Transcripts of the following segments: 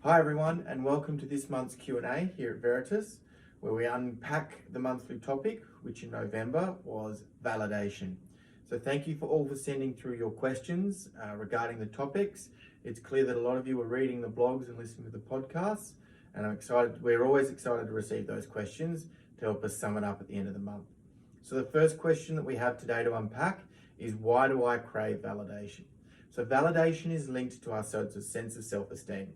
Hi everyone, and welcome to this month's Q&A here at Veritas, where we unpack the monthly topic, which in November was validation. So thank you for all for sending through your questions regarding the topics. It's clear that a lot of you are reading the blogs and listening to the podcasts, and we're always excited to receive those questions to help us sum it up at the end of the month. So the first question that we have today to unpack is, why do I crave validation? So validation is linked to our sense of self-esteem.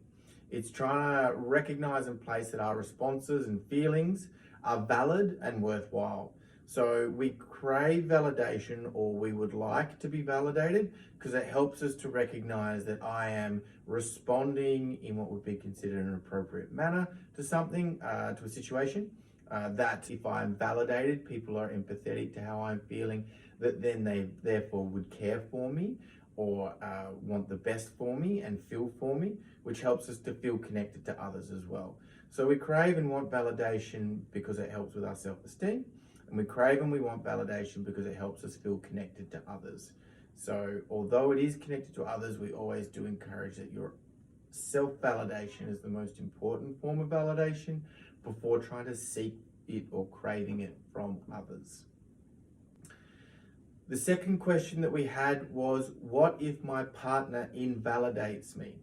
It's trying to recognize and place that our responses and feelings are valid and worthwhile. So we crave validation, or we would like to be validated, because it helps us to recognize that I am responding in what would be considered an appropriate manner to something, to a situation. That if I'm validated, people are empathetic to how I'm feeling, that then they therefore would care for me, or want the best for me and feel for me, which helps us to feel connected to others as well. So we crave and want validation because it helps with our self-esteem, and we crave and we want validation because it helps us feel connected to others. So although it is connected to others, we always do encourage that your self-validation is the most important form of validation before trying to seek it or craving it from others. The second question that we had was, what if my partner invalidates me?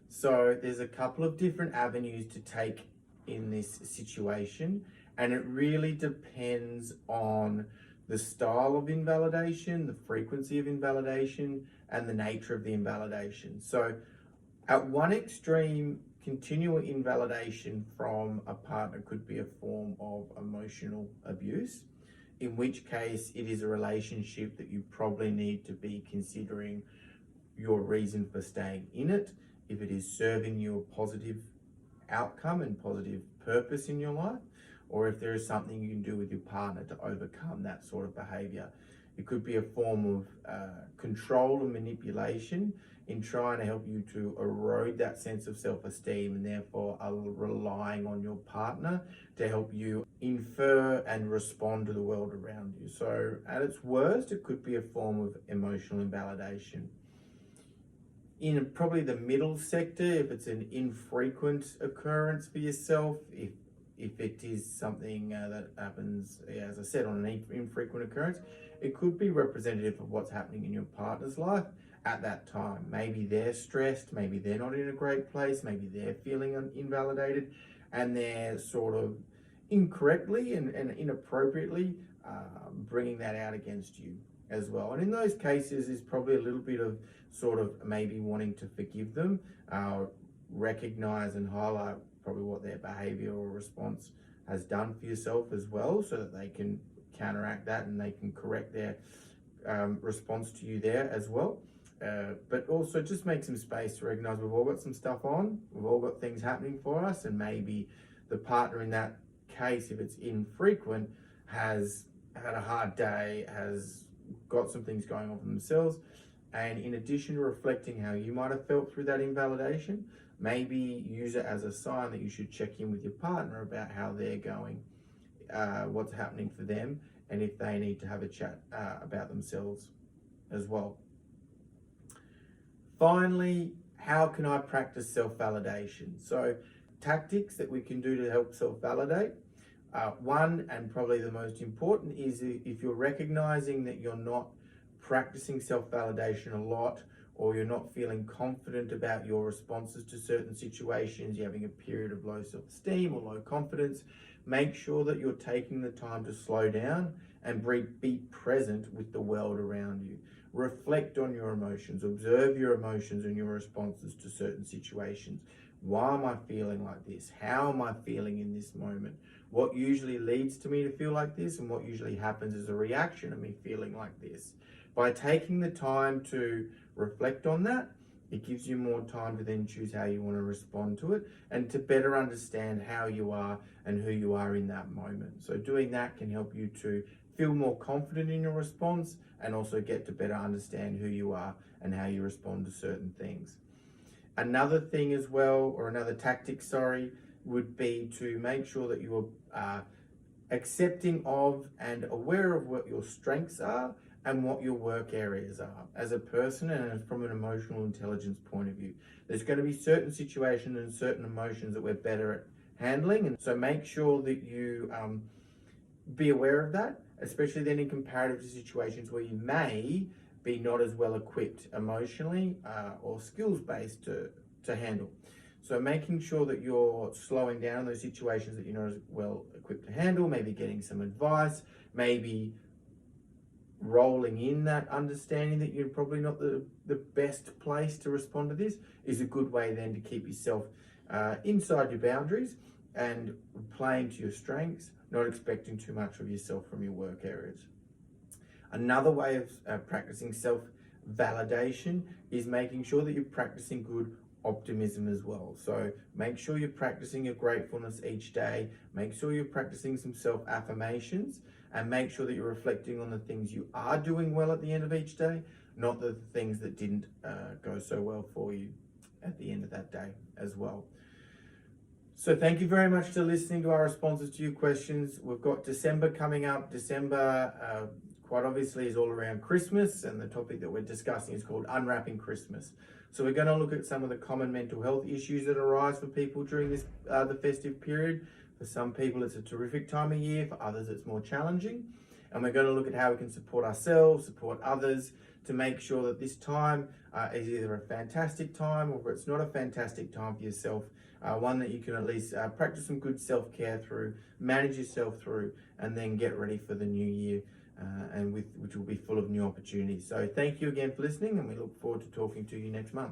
So there's a couple of different avenues to take in this situation, and it really depends on the style of invalidation, the frequency of invalidation, and the nature of the invalidation. So at one extreme, continual invalidation from a partner could be a form of emotional abuse, in which case it is a relationship that you probably need to be considering your reason for staying in it, if it is serving you a positive outcome and positive purpose in your life, or if there is something you can do with your partner to overcome that sort of behavior. It could be a form of control and manipulation in trying to help you to erode that sense of self-esteem, and therefore are relying on your partner to help you infer and respond to the world around you. So at its worst, it could be a form of emotional invalidation. In probably the middle sector, if it's an infrequent occurrence for yourself, if it is something that happens, as I said, on an infrequent occurrence, it could be representative of what's happening in your partner's life at that time. Maybe they're stressed, maybe they're not in a great place, maybe they're feeling invalidated, and they're sort of incorrectly and inappropriately bringing that out against you as well. And in those cases, is probably a little bit of sort of maybe wanting to forgive them, recognize and highlight probably what their behavior or response has done for yourself as well, so that they can counteract that and they can correct their response to you there as well. But also just make some space to recognize we've all got some stuff on, we've all got things happening for us, and maybe the partner in that case, if it's infrequent, has had a hard day, has got some things going on for themselves, and in addition to reflecting how you might have felt through that invalidation, maybe use it as a sign that you should check in with your partner about how they're going, what's happening for them, and if they need to have a chat about themselves as well. Finally, how can I practice self-validation? So tactics that we can do to help self-validate. One, and probably the most important, is if you're recognizing that you're not practicing self-validation a lot, or you're not feeling confident about your responses to certain situations, you're having a period of low self-esteem or low confidence, make sure that you're taking the time to slow down and be present with the world around you. Reflect on your emotions, observe your emotions and your responses to certain situations. Why am I feeling like this? How am I feeling in this moment? What usually leads to me to feel like this, and what usually happens as a reaction of me feeling like this? By taking the time to reflect on that, it gives you more time to then choose how you want to respond to it, and to better understand how you are and who you are in that moment. So doing that can help you to feel more confident in your response, and also get to better understand who you are and how you respond to certain things. Another thing as well, or another tactic, would be to make sure that you are accepting of and aware of what your strengths are, and what your work areas are as a person and from an emotional intelligence point of view. There's going to be certain situations and certain emotions that we're better at handling, and so make sure that you be aware of that, especially then in comparative to situations where you may be not as well equipped emotionally or skills based to handle. So making sure that you're slowing down those situations that you're not as well equipped to handle, maybe getting some advice, maybe rolling in that understanding that you're probably not the best place to respond to this is a good way then to keep yourself inside your boundaries and playing to your strengths, not expecting too much of yourself from your work areas. Another way of practicing self-validation is making sure that you're practicing good optimism as well. So make sure you're practicing your gratefulness each day, make sure you're practicing some self-affirmations, and make sure that you're reflecting on the things you are doing well at the end of each day, not the things that didn't go so well for you at the end of that day as well. So thank you very much for listening to our responses to your questions. We've got December coming up. December, quite obviously, is all around Christmas, and the topic that we're discussing is called Unwrapping Christmas. So we're going to look at some of the common mental health issues that arise for people during this the festive period. For some people, it's a terrific time of year. For others, it's more challenging. And we're going to look at how we can support ourselves, support others, to make sure that this time is either a fantastic time or if it's not a fantastic time for yourself, one that you can at least practice some good self-care through, manage yourself through, and then get ready for the new year, which will be full of new opportunities. So thank you again for listening, and we look forward to talking to you next month.